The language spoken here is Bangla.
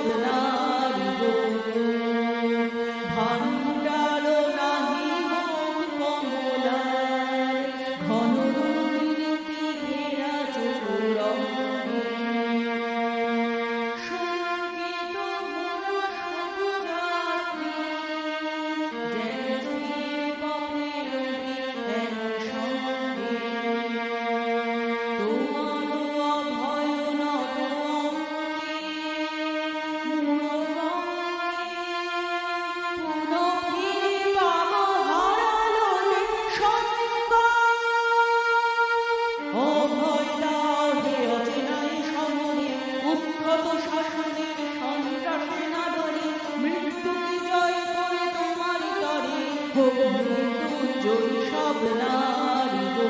সব নারী গো। ভাণ্ডারো নাহি হোক কমলার, ঘন দুর্নীতি ঘেরা চতুরঙ্গে। শঙ্কিত মোরা সহযাত্রী, যেন ফিরে পথে রহি একসঙ্গে। তোমারও অভয় নব অঙ্কে, মূঢ়বঙ্গে, পুনঃ ফিরে পাব হারালো যে সম্মান। অভয় দাও হে অচেনাই সমরে, উদ্ধত শাসনের সন্ত্রাসে নাদরে। মৃত্যুকে জয় করে তোমারই তরে, হোক মৃত্যুঞ্জয়ী সব নারী গো।